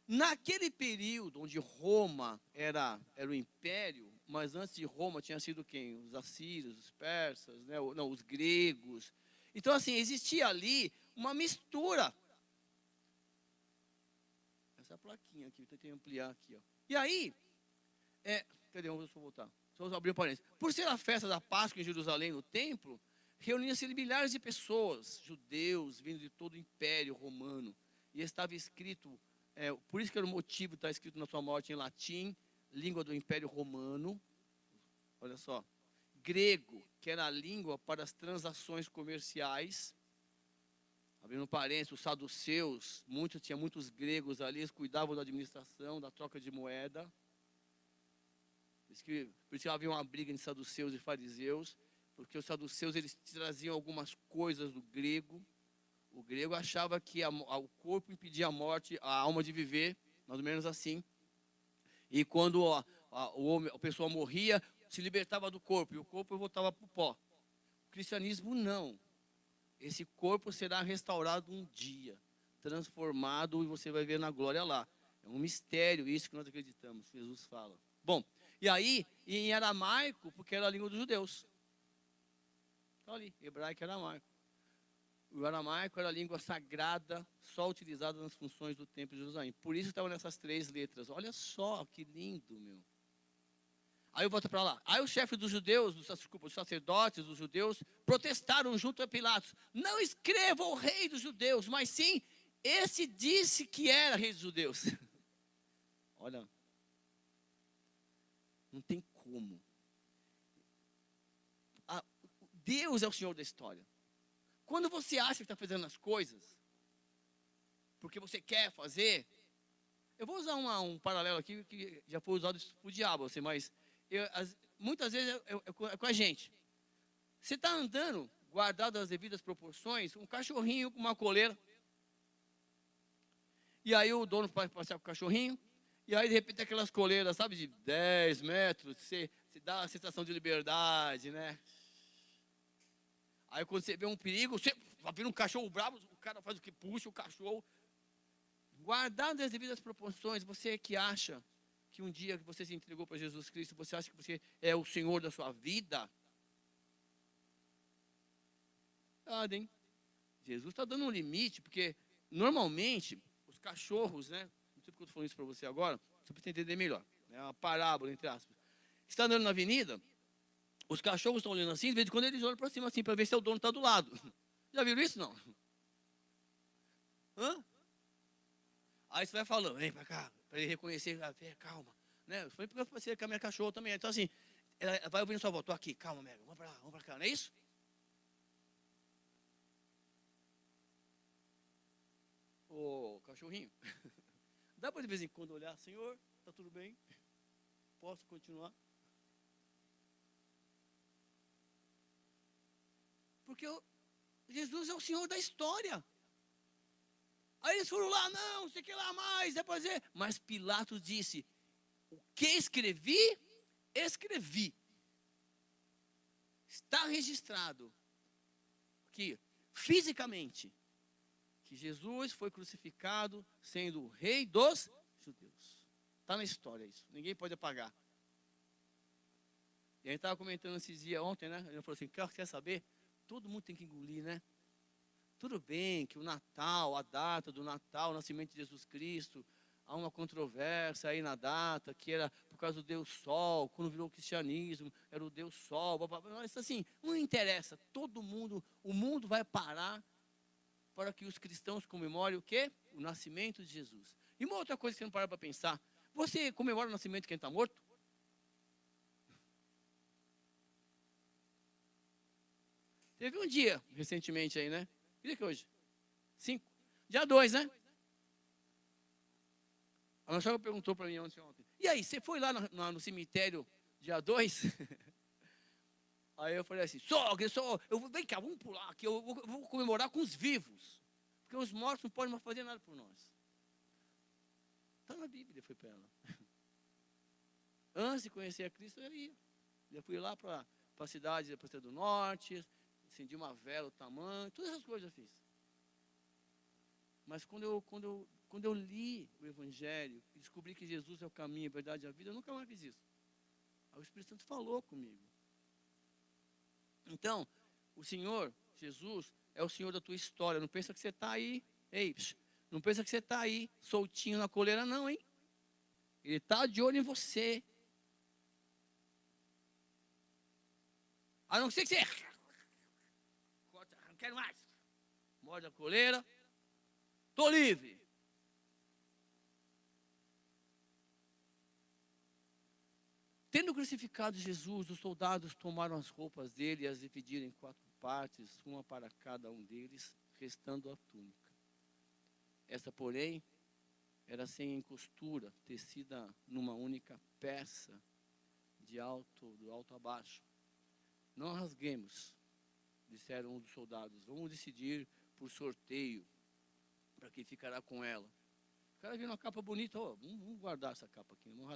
Naquele período onde Roma era o império, mas antes de Roma tinha sido quem? Os assírios, os persas, né? Não, os gregos. Então assim, existia ali uma mistura. Essa plaquinha aqui, eu tentei ampliar aqui, ó. E aí, cadê? Deixa eu voltar. Só abrir um parênteses. Por ser a festa da Páscoa em Jerusalém, no templo, reuniam-se milhares de pessoas, judeus, vindo de todo o império romano. E estava escrito, por isso que era o motivo, está escrito na sua morte em latim, língua do império romano. Olha só. Grego, que era a língua para as transações comerciais. Abrindo parênteses, os saduceus, tinha muitos gregos ali, eles cuidavam da administração, da troca de moeda. Por isso havia uma briga entre saduceus e fariseus, porque os saduceus eles traziam algumas coisas do grego. O grego achava que o corpo impedia a morte, a alma de viver, mais ou menos assim. E quando a pessoa morria, se libertava do corpo, e o corpo voltava para o pó. O cristianismo não. Esse corpo será restaurado um dia, transformado, e você vai ver na glória lá. É um mistério isso que nós acreditamos, Jesus fala. Bom, e aí, em aramaico, porque era a língua dos judeus. Está ali, hebraico e aramaico. O aramaico era a língua sagrada, só utilizada nas funções do templo de Jerusalém. Por isso estavam nessas 3 letras. Olha só, que lindo, meu. Aí eu volto para lá. Aí o chefe dos judeus, dos sacerdotes dos judeus, protestaram junto a Pilatos. Não escreva o rei dos judeus, mas sim, esse disse que era rei dos judeus. Olha, não tem como. Deus é o Senhor da história. Quando você acha que está fazendo as coisas, porque você quer fazer, eu vou usar um paralelo aqui que já foi usado por diabo, assim, mas muitas vezes é com a gente. Você está andando, guardado as devidas proporções, um cachorrinho com uma coleira. E aí o dono vai passear com o cachorrinho, e aí de repente aquelas coleiras, sabe, de 10 metros, você dá a sensação de liberdade, né? Aí quando você vê um perigo, você vai vir um cachorro bravo, o cara faz o que? Puxa o cachorro. Guardado as devidas proporções, você que acha que um dia que você se entregou para Jesus Cristo, você acha que você é o Senhor da sua vida? Hein? Jesus está dando um limite, porque normalmente os cachorros, né? Não sei porque eu estou falando isso para você agora, só para você entender melhor. É uma parábola, entre aspas. Você está andando na avenida, os cachorros estão olhando assim, de vez em quando eles olham para cima assim, para ver se o dono está do lado. Já viram isso? Não? Hã? Aí você vai falando, vem para cá, para ele reconhecer, calma. Né? Eu falei para você que a minha cachorra também. Então assim, ela vai ouvindo sua voz, estou aqui, calma, Mega, vamos para lá, vamos para cá, não é isso? Ô, cachorrinho, dá para de vez em quando olhar, Senhor, está tudo bem? Posso continuar? Porque Jesus é o Senhor da história. Aí eles foram lá, não sei o que lá mais, depois mas Pilatos disse, o que escrevi, escrevi. Está registrado aqui, fisicamente, que Jesus foi crucificado sendo o rei dos judeus. Está na história isso, ninguém pode apagar. E a gente estava comentando esses dias ontem, né? Ele falou assim, quer saber? Todo mundo tem que engolir, né? Tudo bem que o Natal, a data do Natal, o nascimento de Jesus Cristo, há uma controvérsia aí na data, que era por causa do Deus Sol, quando virou o cristianismo, era o Deus Sol, mas assim, não interessa, todo mundo, o mundo vai parar para que os cristãos comemorem o quê? O nascimento de Jesus. E uma outra coisa que você não para para pensar, você comemora o nascimento de quem está morto? Teve um dia, recentemente aí, né? Que dia que é hoje? 5. Dia 2, né? A minha sogra perguntou para mim ontem. E aí, você foi lá no cemitério dia 2? Aí eu falei assim, sogra, vem cá, vamos pular aqui, eu vou comemorar com os vivos. Porque os mortos não podem mais fazer nada por nós. Está na Bíblia, foi para ela. Antes de conhecer a Cristo, eu ia. Eu fui lá para a cidade da Província do Norte, acendi uma vela, o tamanho, todas essas coisas eu fiz. Mas quando eu li o Evangelho e descobri que Jesus é o caminho, a verdade e a vida, eu nunca mais fiz isso. Aí o Espírito Santo falou comigo. Então, o Senhor, Jesus, é o Senhor da tua história. Não pensa que você está aí, não pensa que você está aí soltinho na coleira, não, hein? Ele está de olho em você. A não ser que você... Não quero mais. Morde a coleira. Estou livre. Tendo crucificado Jesus, os soldados tomaram as roupas dele e as dividiram em 4 partes, uma para cada um deles, restando a túnica. Essa, porém, era sem costura, tecida numa única peça, do alto a baixo. Não rasguemos, disseram um dos soldados, vamos decidir por sorteio, para quem ficará com ela. O cara viu uma capa bonita, vamos guardar essa capa aqui, não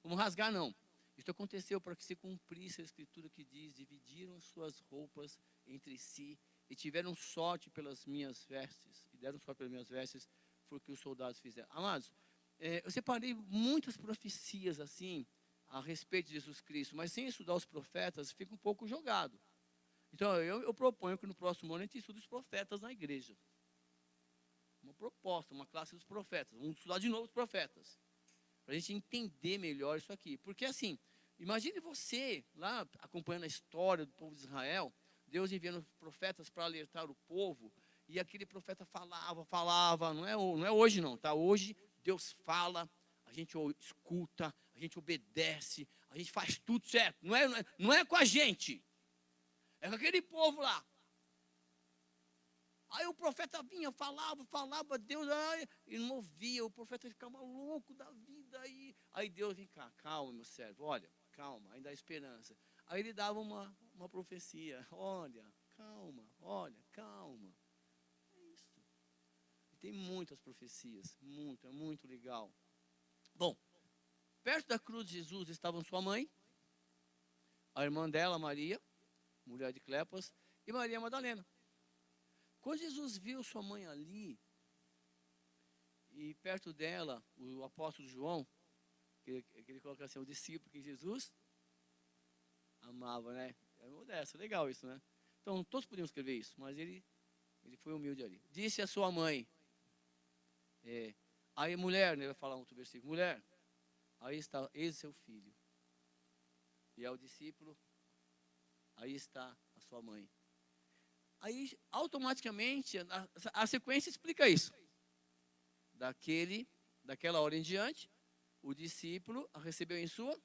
vamos rasgar não. Isso aconteceu para que se cumprisse a escritura que diz, dividiram as suas roupas entre si e tiveram sorte pelas minhas vestes, e deram sorte pelas minhas vestes, foi o que os soldados fizeram. Amados, eu separei muitas profecias assim, a respeito de Jesus Cristo, mas sem estudar os profetas, fica um pouco jogado. Então, eu proponho que no próximo ano a gente estude os profetas na igreja. Uma proposta, uma classe dos profetas. Vamos estudar de novo os profetas. Para a gente entender melhor isso aqui. Porque assim, imagine você lá acompanhando a história do povo de Israel, Deus enviando profetas para alertar o povo, e aquele profeta falava, não é hoje não, tá? Hoje Deus fala, a gente escuta, a gente obedece, a gente faz tudo certo. Não é com a gente, é com aquele povo lá. Aí o profeta vinha, falava, Deus, e não ouvia, o profeta ficava louco da vida. Aí Deus, vem cá, calma, meu servo, olha, calma, ainda há esperança. Aí ele dava uma profecia, olha, calma. É isso. E tem muitas profecias, é muito legal. Bom, perto da cruz de Jesus estavam sua mãe, a irmã dela, Maria, mulher de Cleopas, e Maria Madalena. Quando Jesus viu sua mãe ali, e perto dela, o apóstolo João, que ele coloca assim, o discípulo que Jesus amava, né? É modesto, legal isso, né? Então, todos podíamos escrever isso, mas ele foi humilde ali. Disse a sua mãe, aí mulher, né, vai falar outro versículo, mulher, aí está, eis seu filho. E ao discípulo, aí está a sua mãe. Aí, automaticamente, a sequência explica isso. Daquela hora em diante, o discípulo a recebeu em sua,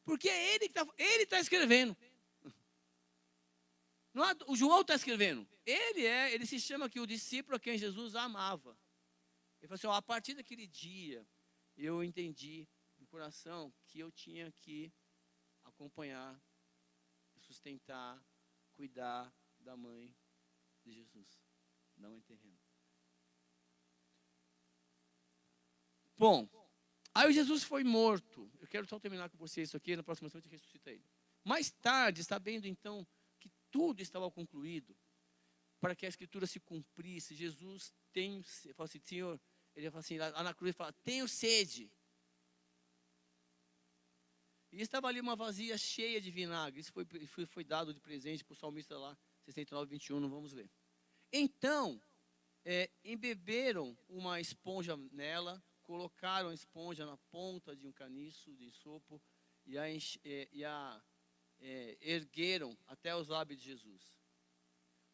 porque é ele está escrevendo. Não, o João está escrevendo. Ele se chama aqui o discípulo a quem Jesus amava. Ele falou assim, a partir daquele dia, eu entendi no coração que eu tinha que acompanhar, sustentar, cuidar da mãe de Jesus, da mãe terrena. Bom, aí Jesus foi morto. Eu quero só terminar com vocês isso aqui, na próxima semana a gente ressuscita ele. Mais tarde, sabendo então que tudo estava concluído, para que a escritura se cumprisse, Jesus fala assim, Senhor, ele fala assim, lá na cruz ele fala, tenho sede. E estava ali uma vasilha cheia de vinagre. Isso foi dado de presente para o salmista lá, 69, 21, não vamos ler. Então, embeberam uma esponja nela, colocaram a esponja na ponta de um caniço de sopo e a ergueram até os lábios de Jesus.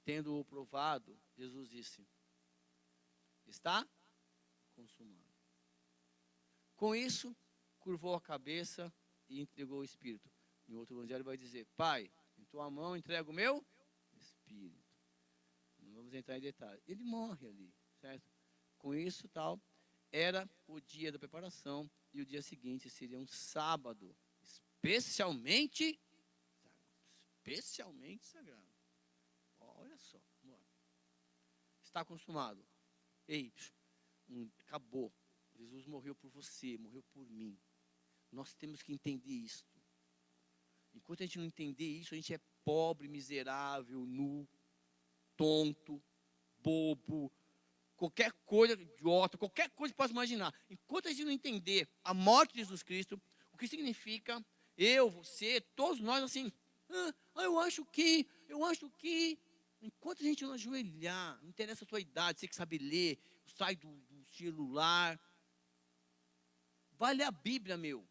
Tendo-o provado, Jesus disse, está consumado. Com isso, curvou a cabeça e entregou o Espírito. Em outro evangelho vai dizer, Pai, em tua mão entrego o meu Espírito. Não vamos entrar em detalhes. Ele morre ali, certo? Com isso, tal, era o dia da preparação e o dia seguinte seria um sábado, especialmente sagrado. Olha só, vamos lá. Está consumado. Ei, acabou. Jesus morreu por você, morreu por mim. Nós temos que entender isso. Enquanto a gente não entender isso, a gente é pobre, miserável, nu, tonto, bobo, qualquer coisa, idiota, qualquer coisa que possa imaginar. Enquanto a gente não entender a morte de Jesus Cristo, o que significa eu, você, todos nós assim, eu acho que. Enquanto a gente não ajoelhar, não interessa a sua idade, você que sabe ler, sai do celular, vai ler a Bíblia, meu.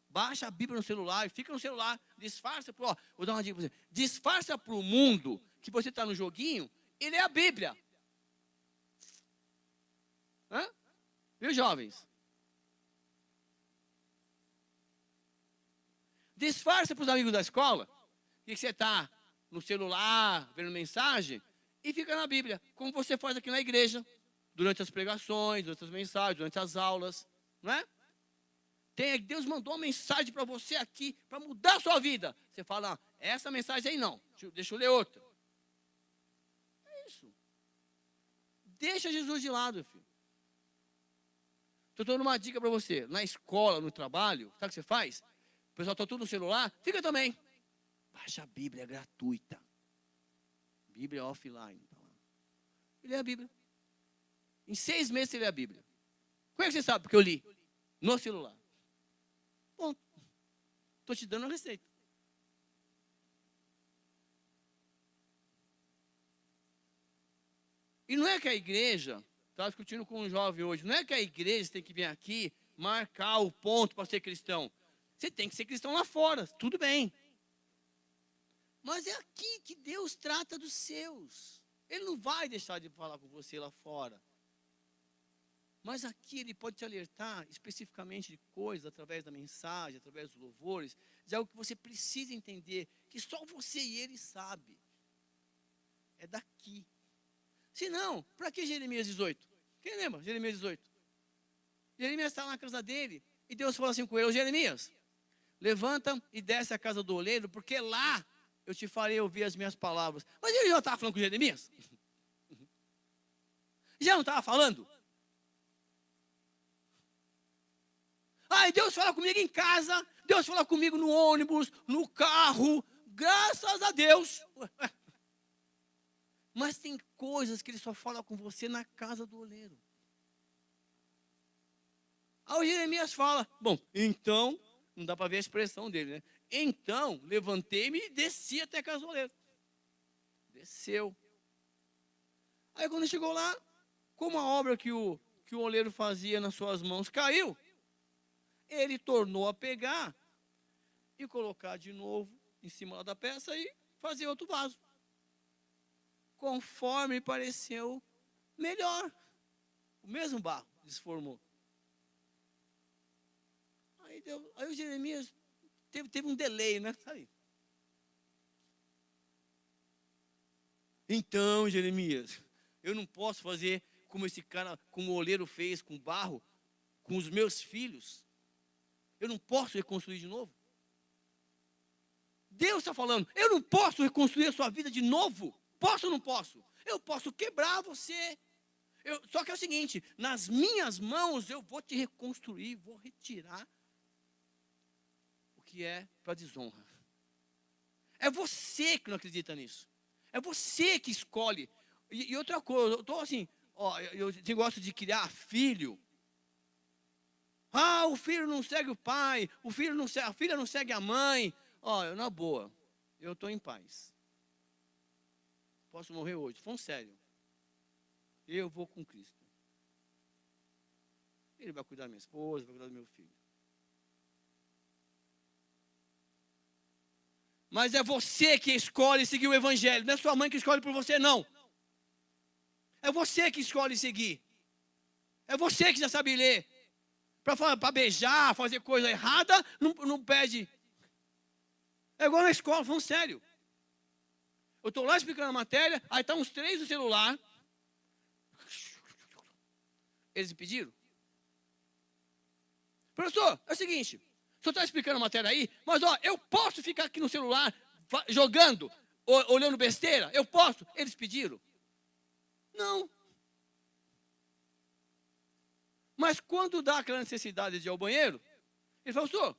Baixa a Bíblia no celular, fica no celular, disfarça, vou dar uma dica para você, disfarça para o mundo que você está no joguinho, ele é a Bíblia. Viu, jovens? Disfarça para os amigos da escola que você está no celular, vendo mensagem, e fica na Bíblia, como você faz aqui na igreja, durante as pregações, durante as mensagens, durante as aulas, não é? Deus mandou uma mensagem para você aqui, para mudar a sua vida. Você fala, essa mensagem aí não, deixa eu ler outra. É isso. Deixa Jesus de lado, filho. Estou dando uma dica para você. Na escola, no trabalho, sabe o que você faz? O pessoal está tudo no celular, fica também. Baixa a Bíblia, é gratuita. Bíblia offline. E lê a Bíblia. Em 6 meses você lê a Bíblia. Como é que você sabe? Porque eu li no celular. Bom, estou te dando uma receita. E não é que a igreja, estava discutindo com um jovem hoje, não é que a igreja tem que vir aqui marcar o ponto para ser cristão. Você tem que ser cristão lá fora, tudo bem. Mas é aqui que Deus trata dos seus. Ele não vai deixar de falar com você lá fora. Mas aqui ele pode te alertar especificamente de coisas, através da mensagem, através dos louvores, de algo que você precisa entender, que só você e ele sabe. É daqui. Se não, para que Jeremias 18? Quem lembra? Jeremias 18. Jeremias está na casa dele, e Deus falou assim com ele, Jeremias, levanta e desce a casa do oleiro, porque lá eu te farei ouvir as minhas palavras. Mas ele já estava falando com Jeremias? Já não estava falando? E Deus fala comigo em casa, Deus fala comigo no ônibus, no carro, graças a Deus. Mas tem coisas que ele só fala com você na casa do oleiro. Aí o Jeremias fala, bom, então, não dá para ver a expressão dele, né? Então, levantei-me e desci até a casa do oleiro. Desceu. Aí quando chegou lá, como a obra que o oleiro fazia nas suas mãos caiu, ele tornou a pegar e colocar de novo em cima da peça e fazer outro vaso. Conforme pareceu melhor. O mesmo barro desformou. Aí o Jeremias teve um delay, né? Sabe? Então, Jeremias, eu não posso fazer como esse cara, como o oleiro fez com barro, com os meus filhos. Eu não posso reconstruir de novo. Deus está falando, eu não posso reconstruir a sua vida de novo. Posso ou não posso? Eu posso quebrar você. Só que é o seguinte, nas minhas mãos eu vou te reconstruir, vou retirar o que é para desonra. É você que não acredita nisso. É você que escolhe. E outra coisa, eu estou assim, eu gosto de criar filho. O filho não segue o pai, a filha não segue a mãe. Na boa, eu estou em paz. Posso morrer hoje, falando sério. Eu vou com Cristo. Ele vai cuidar da minha esposa, vai cuidar do meu filho. Mas é você que escolhe seguir o evangelho. Não é sua mãe que escolhe por você, não. É você que escolhe seguir. É você que já sabe ler. Para beijar, fazer coisa errada, não pede. É igual na escola, falando sério. Eu estou lá explicando a matéria, aí estão uns 3 no celular. Eles me pediram? Professor, é o seguinte, o senhor está explicando a matéria aí, mas eu posso ficar aqui no celular jogando, olhando besteira? Eu posso? Eles pediram? Não. Mas quando dá aquela necessidade de ir ao banheiro, ele falou, senhor,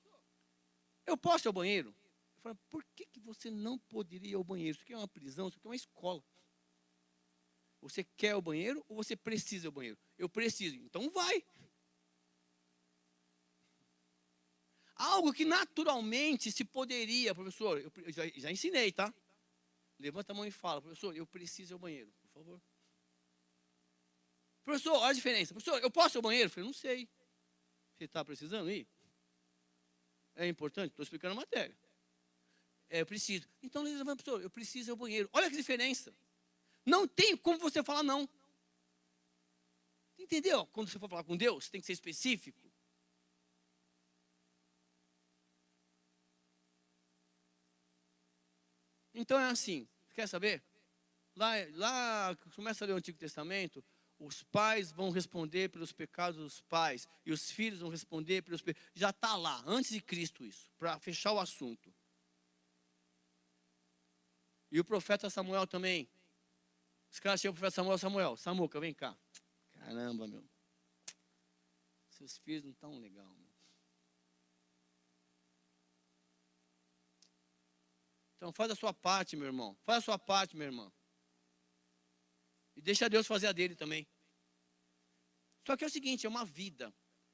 eu posso ir ao banheiro? Eu falei, por que você não poderia ir ao banheiro? Isso aqui é uma prisão, isso aqui é uma escola. Você quer o banheiro ou você precisa ir ao banheiro? Eu preciso, então vai. Algo que naturalmente se poderia, professor, eu já ensinei, tá? Levanta a mão e fala, professor, eu preciso ir ao banheiro, por favor. Professor, olha a diferença. Professor, eu posso ir ao banheiro? Eu falei, não sei. Você está precisando ir? É importante? Estou explicando a matéria. Eu preciso. Então, levanta, professor, eu preciso ir ao banheiro. Olha que diferença. Não tem como você falar não. Entendeu? Quando você for falar com Deus, tem que ser específico. Então é assim, quer saber? Lá começa a ler o Antigo Testamento, os pais vão responder pelos pecados dos pais, e os filhos vão responder pelos pecados. Já está lá, antes de Cristo isso, para fechar o assunto. E o profeta Samuel também. Os caras chegam o profeta Samuel, Samuca, vem cá. Caramba, meu. Seus filhos não estão legal, meu. Então faz a sua parte, meu irmão. Faz a sua parte, minha irmã. E deixa Deus fazer a dele também. Só que é o seguinte, é uma vida.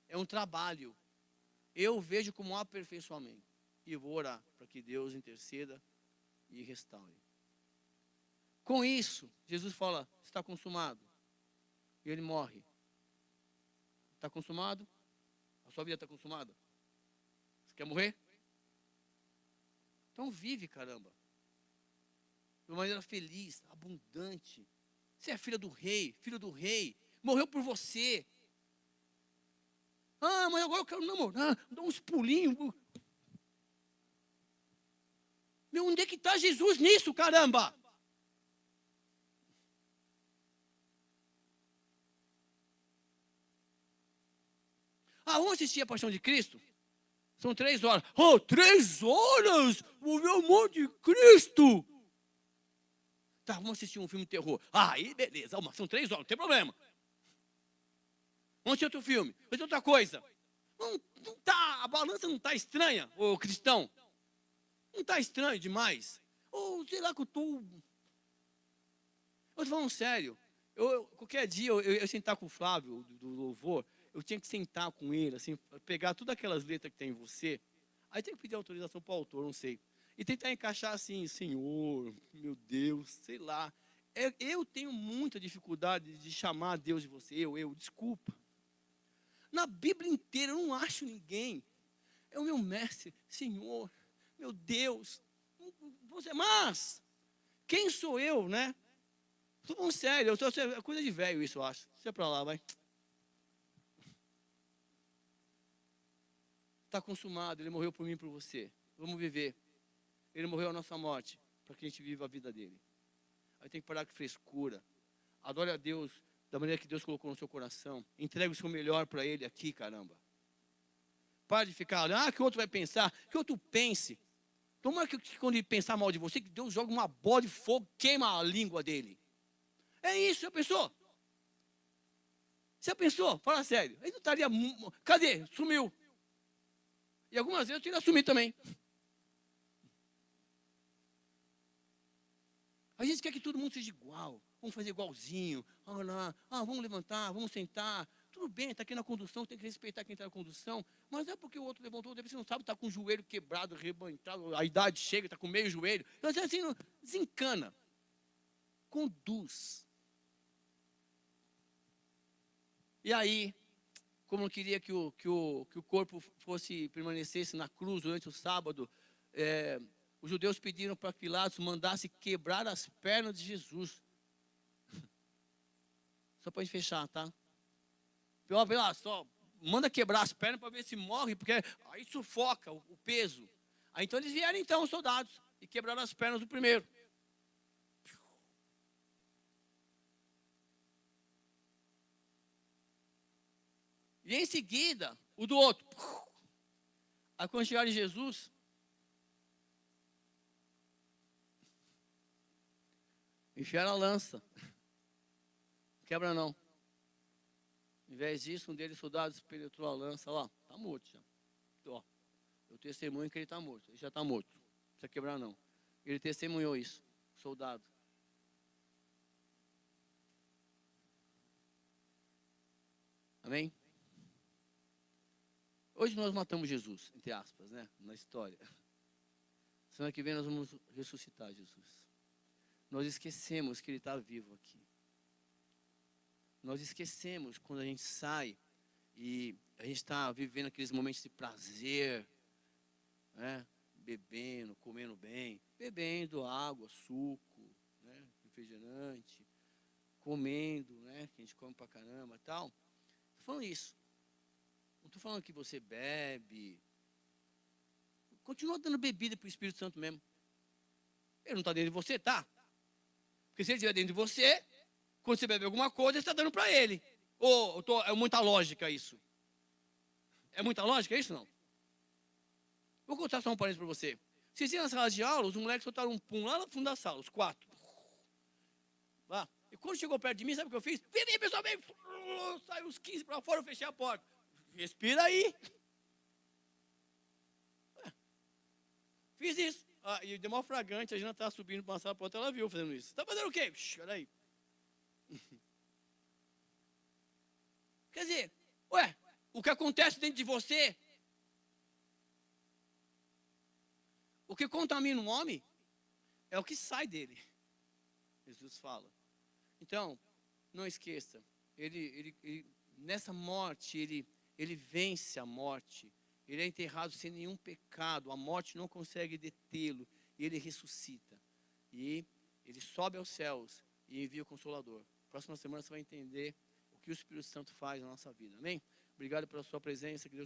É um trabalho. Eu vejo como um aperfeiçoamento. E vou orar para que Deus interceda e restaure. Com isso, Jesus fala, está consumado. E ele morre. Está consumado? A sua vida está consumada? Você quer morrer? Então vive, caramba. De uma maneira feliz, abundante. Você é filha do rei, filho do rei. Morreu por você. Mas agora eu quero namorar. Dá uns pulinhos. Meu, onde é que está Jesus nisso, caramba? Vamos assistir a Paixão de Cristo? São 3 horas. 3 horas? O meu amor de Cristo. Tá, vamos assistir um filme de terror. Aí, beleza. São 3 horas, não tem problema. Vamos assistir outro filme. Vamos assistir outra coisa. Não tá, a balança não está estranha, ô cristão? Não está estranho demais? Ou sei lá que eu estou... Eu estou falando sério. Qualquer dia eu sentar com o Flávio, do louvor, eu tinha que sentar com ele, assim, pegar todas aquelas letras que tem em você. Aí tem que pedir autorização para o autor, não sei. E tentar encaixar assim, Senhor, meu Deus, sei lá. Eu tenho muita dificuldade de chamar Deus de você, desculpa. Na Bíblia inteira eu não acho ninguém. É o meu mestre, Senhor, meu Deus. Você, mas, quem sou eu, né? Estou falando sério, é coisa de velho isso, eu acho. Deixa para lá, vai. Está consumado, ele morreu por mim e por você. Vamos viver. Ele morreu a nossa morte, para que a gente viva a vida dele. Aí tem que parar com frescura. Adore a Deus da maneira que Deus colocou no seu coração. Entregue o seu melhor para ele aqui, caramba. Para de ficar olhando, que o outro vai pensar, que o outro pense. Tomara que quando ele pensar mal de você, que Deus joga uma bola de fogo, queima a língua dele. É isso, já pensou? Já pensou? Fala sério. Ele não estaria... Cadê? Sumiu. E algumas vezes eu tive que assumir também. A gente quer que todo mundo seja igual. Vamos fazer igualzinho. Vamos levantar, vamos sentar. Tudo bem, está aqui na condução, tem que respeitar quem está na condução. Mas não é porque o outro levantou, você não sabe, está com o joelho quebrado, rebentado, a idade chega, está com meio joelho. Então, assim, desencana. Conduz. E aí, como não queria que o corpo permanecesse na cruz durante o sábado, os judeus pediram para Pilatos mandasse quebrar as pernas de Jesus. Só para a gente fechar, tá? Só manda quebrar as pernas para ver se morre, porque aí sufoca o peso. Aí então eles vieram então, os soldados, e quebraram as pernas do primeiro. E em seguida, o do outro. Aí quando chegaram em Jesus, enfiaram a lança. Quebra não. Em vez disso, um deles, soldados, penetrou a lança. Lá, está morto já. Ó, eu testemunho que ele está morto. Ele já está morto. Não precisa quebrar não. Ele testemunhou isso, soldado. Amém? Hoje nós matamos Jesus, entre aspas, né? Na história. Semana que vem nós vamos ressuscitar Jesus. Nós esquecemos que ele está vivo aqui. Nós esquecemos quando a gente sai e a gente está vivendo aqueles momentos de prazer, né? Bebendo, comendo bem, bebendo água, suco, né? Refrigerante, comendo, né? Que a gente come pra caramba e tal. Estou falando isso. Não estou falando que você bebe. Continua dando bebida para o Espírito Santo mesmo. Ele não está dentro de você, tá? Porque se ele estiver dentro de você, quando você bebe alguma coisa, você está dando para ele. É muita lógica isso. É muita lógica isso, não? Vou contar só um parênteses para você. Vocês iam na sala de aula, os moleques soltaram um pum lá no fundo da sala, os 4. Lá. E quando chegou perto de mim, sabe o que eu fiz? Vem, pessoal, vem. Saiu os 15 para fora, eu fechei a porta. Respira aí. Fiz isso. E deu uma fragante, a gente estava subindo para uma sala para outra, ela viu fazendo isso. Está fazendo o quê? Olha aí. Quer dizer, o que acontece dentro de você, o que contamina um homem, é o que sai dele. Jesus fala. Então, não esqueça, ele nessa morte, ele vence a morte. Ele é enterrado sem nenhum pecado. A morte não consegue detê-lo. E ele ressuscita. E ele sobe aos céus e envia o Consolador. Próxima semana você vai entender o que o Espírito Santo faz na nossa vida. Amém? Obrigado pela sua presença. Que Deus